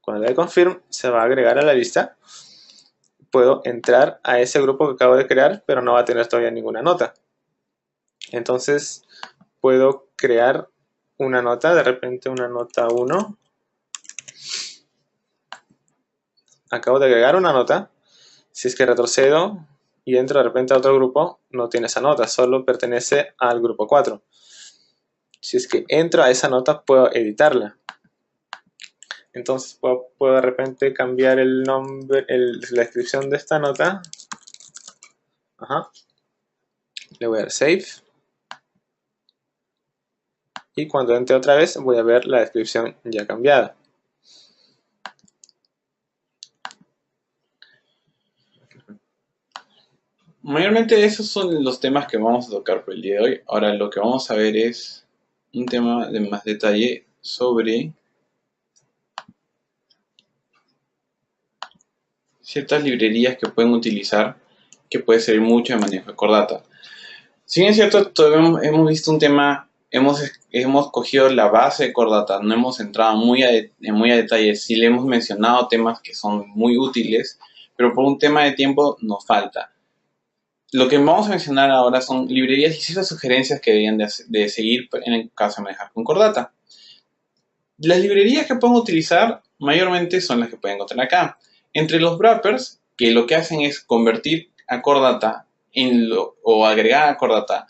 Speaker 3: Cuando le dé confirm, se va a agregar a la lista. Puedo entrar a ese grupo que acabo de crear, pero no va a tener todavía ninguna nota. Entonces, puedo crear una nota, de repente una nota 1. Acabo de agregar una nota. Si es que retrocedo y entro de repente a otro grupo, no tiene esa nota, solo pertenece al grupo 4. Si es que entro a esa nota, puedo editarla. Entonces puedo de repente cambiar el nombre, la descripción de esta nota. Le voy a dar save. Y cuando entre otra vez, voy a ver la descripción ya cambiada.
Speaker 2: mayormente esos son los temas que vamos a tocar por el día de hoy. Ahora lo que vamos a ver es un tema de más detalle sobre ciertas librerías que pueden utilizar, que puede servir mucho en manejo de Core Data. Si bien es cierto, todavía hemos visto un tema, hemos cogido la base de Core Data, no hemos entrado muy a detalle, sí le hemos mencionado temas que son muy útiles, pero por un tema de tiempo nos falta. Lo que vamos a mencionar ahora son librerías y ciertas sugerencias que deberían de seguir en el caso de manejar con Core Data. Las librerías que pueden utilizar mayormente son las que pueden encontrar acá. Entre los wrappers, que lo que hacen es convertir a Core Data o agregar a Core Data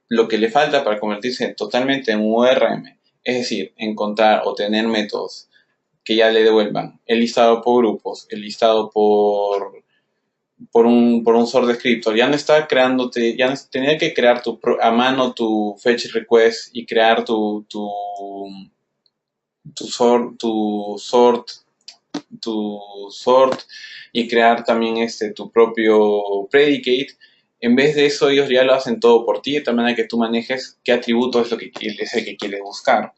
Speaker 2: lo que le falta para convertirse totalmente en un ORM, es decir, encontrar o tener métodos que ya le devuelvan el listado por grupos, el listado por un sort descriptor. Ya no está creándote, ya no tenía que crear a mano tu fetch request y crear tu sort y crear también tu propio predicate. En vez de eso, ellos ya lo hacen todo por ti, de tal manera que tú manejes qué atributo es el que quieres buscar.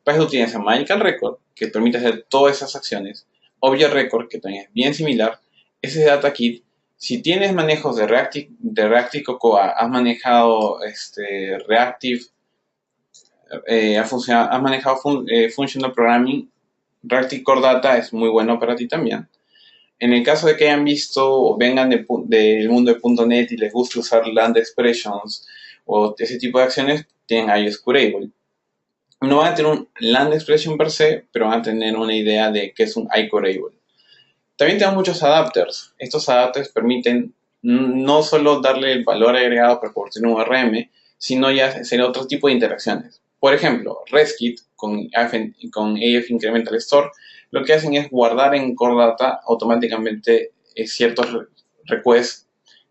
Speaker 2: Para eso tienes a Magical Record, que permite hacer todas esas acciones. Object Record, que también es bien similar. Ese Data Kit. Si tienes manejos de Reactive Cocoa, has manejado Reactive, has manejado Functional Programming, Reactive Core Data es muy bueno para ti también. En el caso de que hayan visto o vengan del mundo de .NET y les guste usar Land Expressions o ese tipo de acciones, tienen iOS Curable. No van a tener un Land Expression per se, pero van a tener una idea de qué es un iCurable. También tenemos muchos adapters. Estos adapters permiten no solo darle el valor agregado para convertir un ORM, sino ya hacer otro tipo de interacciones. Por ejemplo, RESTKit con AF Incremental Store, lo que hacen es guardar en Core Data automáticamente ciertos requests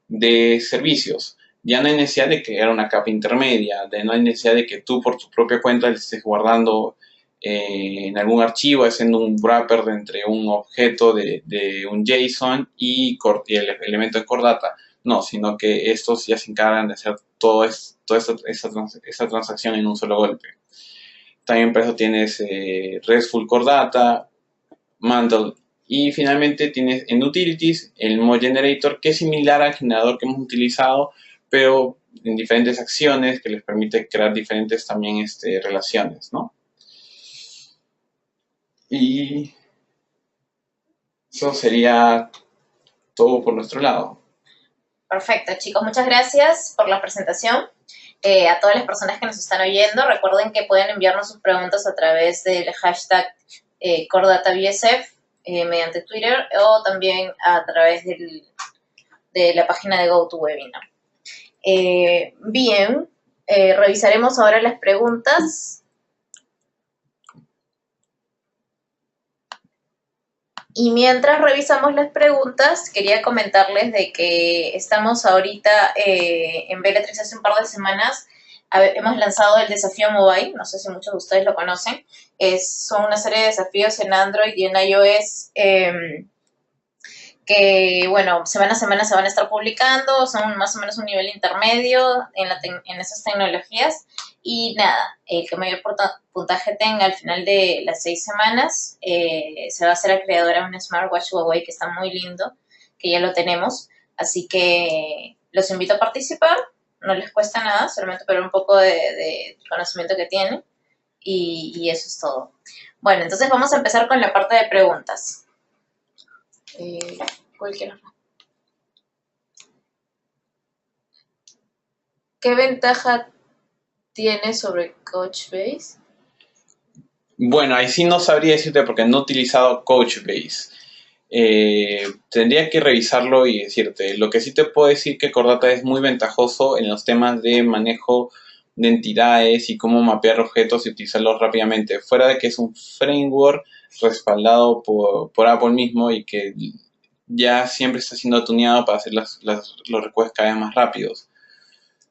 Speaker 2: de servicios. Ya no hay necesidad de crear una capa intermedia, no hay necesidad de que tú por tu propia cuenta le estés guardando en algún archivo, haciendo un wrapper entre un objeto de un JSON y el elemento de core data. No, sino que estos ya se encargan de hacer toda esta transacción en un solo golpe. También por eso tienes RESTful Core Data, Mantle, y finalmente tienes en Utilities el Mod Generator, que es similar al generador que hemos utilizado, pero en diferentes acciones que les permite crear diferentes también relaciones, ¿no? Y eso sería todo por nuestro lado.
Speaker 1: Perfecto, chicos, muchas gracias por la presentación. A todas las personas que nos están oyendo, recuerden que pueden enviarnos sus preguntas a través del hashtag CoreDataBSF mediante Twitter o también a través de la página de GoToWebinar. Bien, revisaremos ahora las preguntas. Y mientras revisamos las preguntas, quería comentarles de que estamos ahorita en Vela3 hace un par de semanas. Hemos lanzado el desafío mobile, no sé si muchos de ustedes lo conocen. Son una serie de desafíos en Android y en iOS que, bueno, semana a semana se van a estar publicando, son más o menos un nivel intermedio en esas tecnologías. Y nada, el que mayor puntaje tenga al final de las 6 semanas se va a hacer acreedora de un smartwatch Huawei que está muy lindo, que ya lo tenemos. Así que los invito a participar, no les cuesta nada, solamente por un poco de conocimiento que tienen. Y eso es todo. Bueno, entonces vamos a empezar con la parte de preguntas. Cualquiera. ¿Qué ventaja tiene sobre Couchbase?
Speaker 2: Bueno, ahí sí no sabría decirte porque no he utilizado Couchbase. Tendría que revisarlo y decirte. Lo que sí te puedo decir que Core Data es muy ventajoso en los temas de manejo de entidades y cómo mapear objetos y utilizarlos rápidamente. Fuera de que es un framework respaldado por Apple mismo y que ya siempre está siendo tuneado para hacer los requests cada vez más rápidos.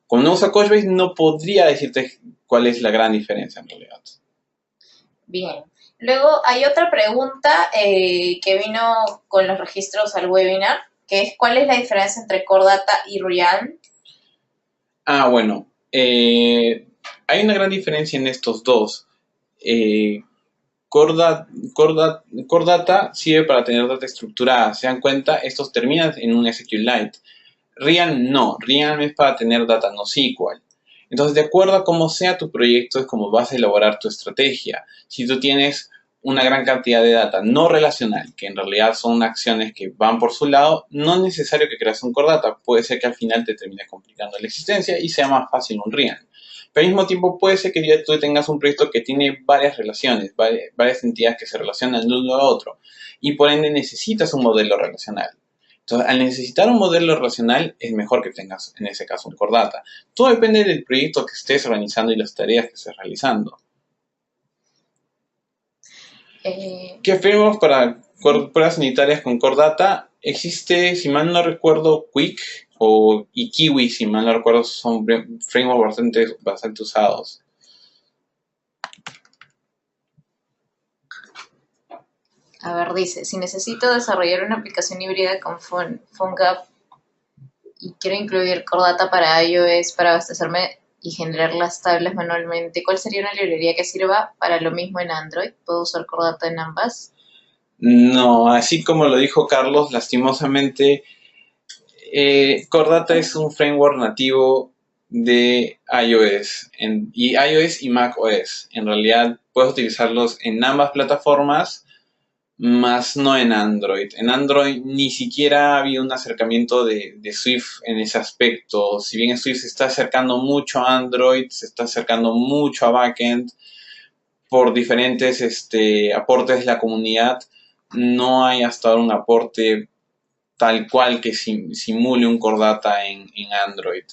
Speaker 2: Cuando uso Couchbase no podría decirte cuál es la gran diferencia en realidad.
Speaker 1: Bien. Luego hay otra pregunta que vino con los registros al webinar, que es ¿cuál es la diferencia entre Core Data y Realm?
Speaker 2: Bueno. Hay una gran diferencia en estos dos. Core Data sirve para tener data estructurada. Se dan cuenta, estos terminan en un SQLite. Realm no. Realm es para tener data NoSQL. Entonces, de acuerdo a cómo sea tu proyecto, es como vas a elaborar tu estrategia. Si tú tienes una gran cantidad de data no relacional, que en realidad son acciones que van por su lado, no es necesario que creas un Core Data. Puede ser que al final te termine complicando la existencia y sea más fácil un Realm. Pero al mismo tiempo puede ser que ya tú tengas un proyecto que tiene varias relaciones, varias entidades que se relacionan de uno a otro, y por ende necesitas un modelo relacional. Entonces, al necesitar un modelo relacional, es mejor que tengas, en ese caso, un Core Data. Todo depende del proyecto que estés organizando y las tareas que estés realizando. ¿Qué frameworks para pruebas unitarias con Core Data? Existe, si mal no recuerdo, Quick y Kiwi, si mal no recuerdo, son frameworks bastante usados.
Speaker 1: A ver, dice, si necesito desarrollar una aplicación híbrida con PhoneGap y quiero incluir Core Data para iOS para abastecerme y generar las tablas manualmente, ¿cuál sería una librería que sirva para lo mismo en Android? ¿Puedo usar Core Data en ambas?
Speaker 2: No, así como lo dijo Carlos, lastimosamente, Core Data es un framework nativo de iOS, y iOS y macOS. En realidad, puedes utilizarlos en ambas plataformas, más no en Android. En Android ni siquiera ha habido un acercamiento de Swift en ese aspecto. Si bien Swift se está acercando mucho a Android, se está acercando mucho a backend por diferentes aportes de la comunidad, no hay hasta ahora un aporte tal cual que simule un Core Data en Android.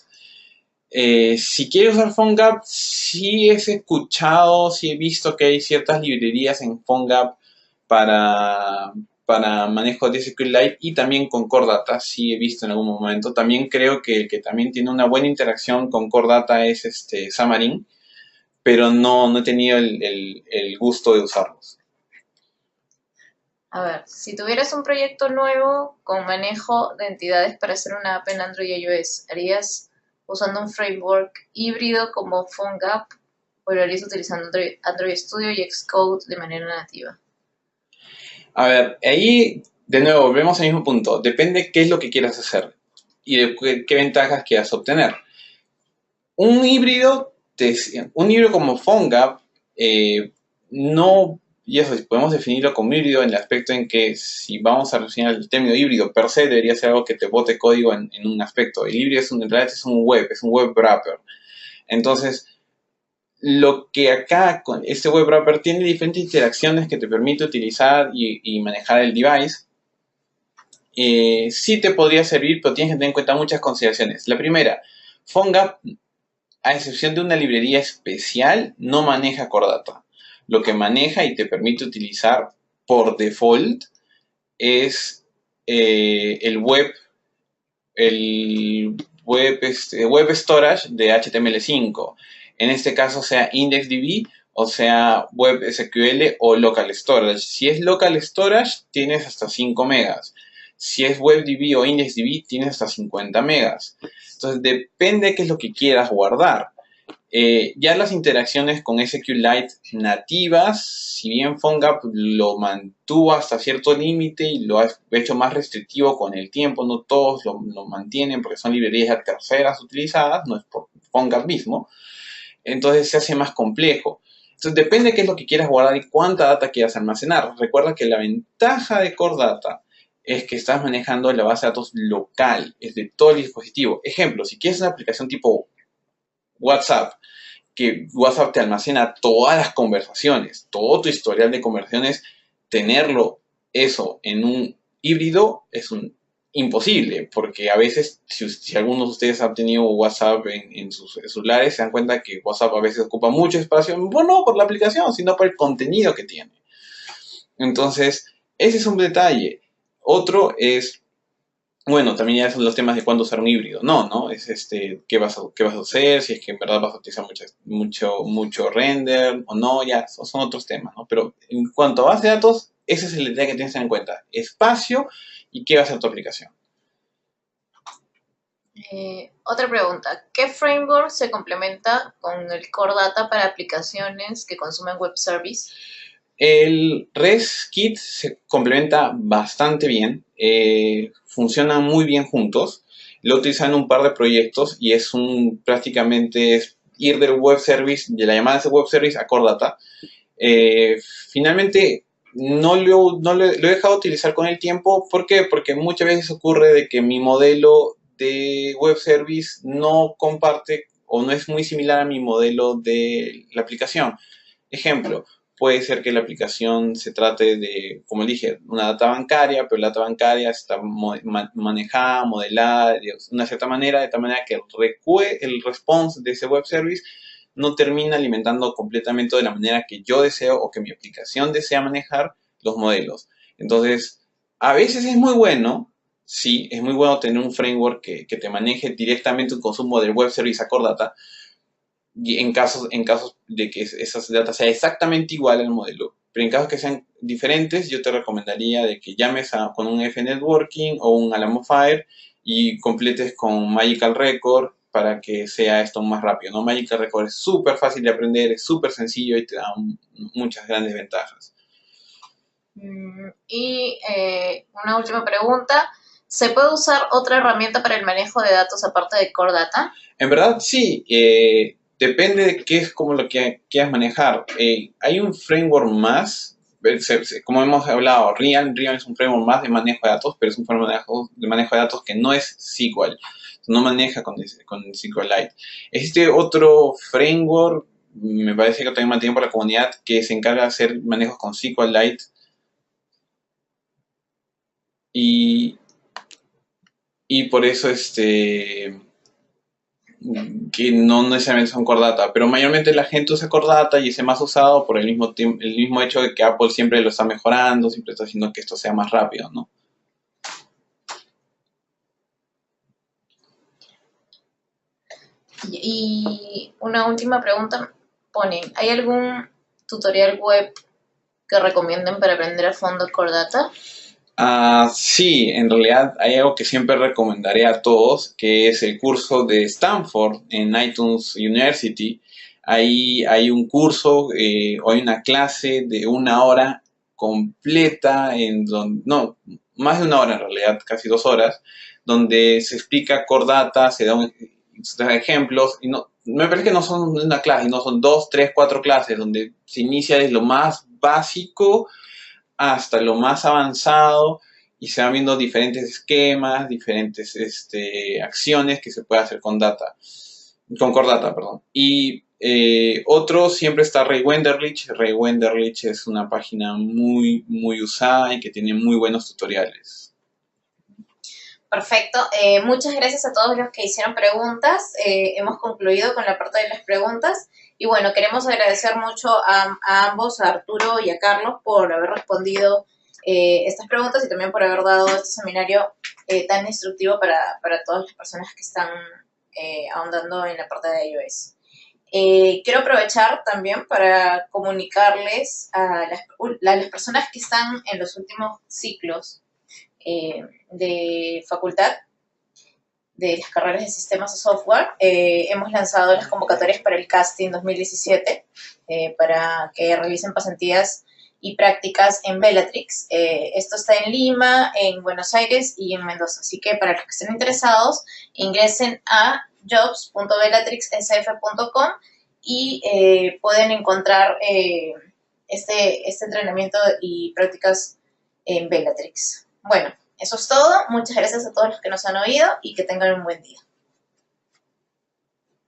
Speaker 2: Si quieres usar PhoneGap, sí he escuchado, sí he visto que hay ciertas librerías en PhoneGap para para manejo de SQLite y también con Core Data, sí he visto en algún momento. También creo que el que también tiene una buena interacción con Core Data es Xamarin, pero no he tenido el gusto de usarlos.
Speaker 1: A ver, si tuvieras un proyecto nuevo con manejo de entidades para hacer una app en Android y iOS, ¿harías usando un framework híbrido como PhoneGap o lo harías utilizando Android Studio y Xcode de manera nativa?
Speaker 2: A ver, ahí de nuevo volvemos al mismo punto. Depende qué es lo que quieras hacer y de qué ventajas quieras obtener. Un híbrido, un híbrido como PhoneGap, no, y eso podemos definirlo como híbrido en el aspecto en que si vamos a refinar el término híbrido per se, debería ser algo que te bote código en un aspecto. El híbrido en realidad es un web wrapper. Entonces, lo que acá con este web wrapper tiene diferentes interacciones que te permite utilizar y manejar el device. Sí te podría servir, pero tienes que tener en cuenta muchas consideraciones. La primera, PhoneGap, a excepción de una librería especial, no maneja Core Data. Lo que maneja y te permite utilizar por default es el web storage de HTML5. En este caso sea IndexedDB o sea WebSQL o Local Storage. Si es Local Storage, tienes hasta 5 megas. Si es WebDB o IndexedDB, tienes hasta 50 megas. Entonces, depende de qué es lo que quieras guardar. Ya las interacciones con SQLite nativas, si bien PhoneGap lo mantuvo hasta cierto límite y lo ha hecho más restrictivo con el tiempo, no todos lo mantienen porque son librerías terceras utilizadas, no es por PhoneGap mismo, entonces se hace más complejo. Entonces depende de qué es lo que quieras guardar y cuánta data quieras almacenar. Recuerda que la ventaja de Core Data es que estás manejando la base de datos local, es de todo el dispositivo. Ejemplo, si quieres una aplicación tipo WhatsApp, que WhatsApp te almacena todas las conversaciones, todo tu historial de conversaciones, tenerlo eso en un híbrido es imposible, porque a veces, si algunos de ustedes han tenido WhatsApp en sus celulares, se dan cuenta que WhatsApp a veces ocupa mucho espacio, bueno, no por la aplicación, sino por el contenido que tiene. Entonces, ese es un detalle. Otro es, bueno, también ya son los temas de cuándo usar un híbrido. No, es qué vas a hacer, si es que en verdad vas a utilizar mucho render o no, ya son otros temas, ¿no? Pero en cuanto a base de datos, ese es el detalle que tienes que tener en cuenta. Espacio y qué va a ser tu aplicación.
Speaker 1: Otra pregunta, ¿qué framework se complementa con el Core Data para aplicaciones que consumen web service?
Speaker 2: El REST-Kit se complementa bastante bien, funcionan muy bien juntos. Lo utilizan en un par de proyectos y prácticamente es ir del web service, de la llamada de ese web service a Core Data. Finalmente, lo he dejado de utilizar con el tiempo. ¿Por qué? Porque muchas veces ocurre de que mi modelo de web service no comparte o no es muy similar a mi modelo de la aplicación. Ejemplo, puede ser que la aplicación se trate de, como dije, una data bancaria, pero la data bancaria está manejada, modelada de una cierta manera, de tal manera que el response de ese web service no termina alimentando completamente de la manera que yo deseo o que mi aplicación desea manejar los modelos. Entonces, a veces es muy bueno, sí, es muy bueno tener un framework que te maneje directamente el consumo del web service a Core Data, y en casos de que esas datas sea exactamente igual al modelo. Pero en casos que sean diferentes, yo te recomendaría de que llames con un F-Networking o un Alamo Fire y completes con Magical Record para que sea esto más rápido, ¿no? Magical Record es súper fácil de aprender, es súper sencillo y te da muchas grandes ventajas.
Speaker 1: Y una última pregunta, ¿se puede usar otra herramienta para el manejo de datos aparte de Core Data?
Speaker 2: En verdad, sí. Depende de qué es como lo que quieras manejar. Hay un framework más, como hemos hablado, Rian es un framework más de manejo de datos, pero es un framework de manejo de datos que no es SQL, no maneja con SQLite. Existe otro framework, me parece que también mantiene por la comunidad, que se encarga de hacer manejos con SQLite y por eso que no necesariamente son Core Data, pero mayormente la gente usa Core Data y es el más usado por el mismo hecho de que Apple siempre lo está mejorando, siempre está haciendo que esto sea más rápido, ¿no?
Speaker 1: Y una última pregunta, ponen, ¿hay algún tutorial web que recomienden para aprender a fondo Core Data?
Speaker 2: Sí, en realidad hay algo que siempre recomendaré a todos, que es el curso de Stanford en iTunes University. Ahí hay un curso o hay una clase de 1 hora completa, no, más de 1 hora en realidad, casi 2 horas, donde se explica Core Data, se da ejemplos, y no, me parece que no son una clase, no son 2, 3, 4 clases, donde se inicia desde lo más básico hasta lo más avanzado y se van viendo diferentes esquemas, diferentes acciones que se puede hacer con Core Data, perdón. Y otro siempre está Ray Wenderlich. Ray Wenderlich es una página muy, muy usada y que tiene muy buenos tutoriales.
Speaker 1: Perfecto. Muchas gracias a todos los que hicieron preguntas. Hemos concluido con la parte de las preguntas. Y bueno, queremos agradecer mucho a ambos, a Arturo y a Carlos, por haber respondido estas preguntas y también por haber dado este seminario tan instructivo para todas las personas que están ahondando en la parte de iOS. Quiero aprovechar también para comunicarles a las personas que están en los últimos ciclos de facultad de las carreras de sistemas de software. Hemos lanzado las convocatorias para el casting 2017 para que realicen pasantías y prácticas en Bellatrix. Esto está en Lima, en Buenos Aires y en Mendoza. Así que para los que estén interesados, ingresen a jobs.bellatrixsf.com y pueden encontrar este entrenamiento y prácticas en Bellatrix. Bueno, eso es todo. Muchas gracias a todos los que nos han oído y que tengan un buen día.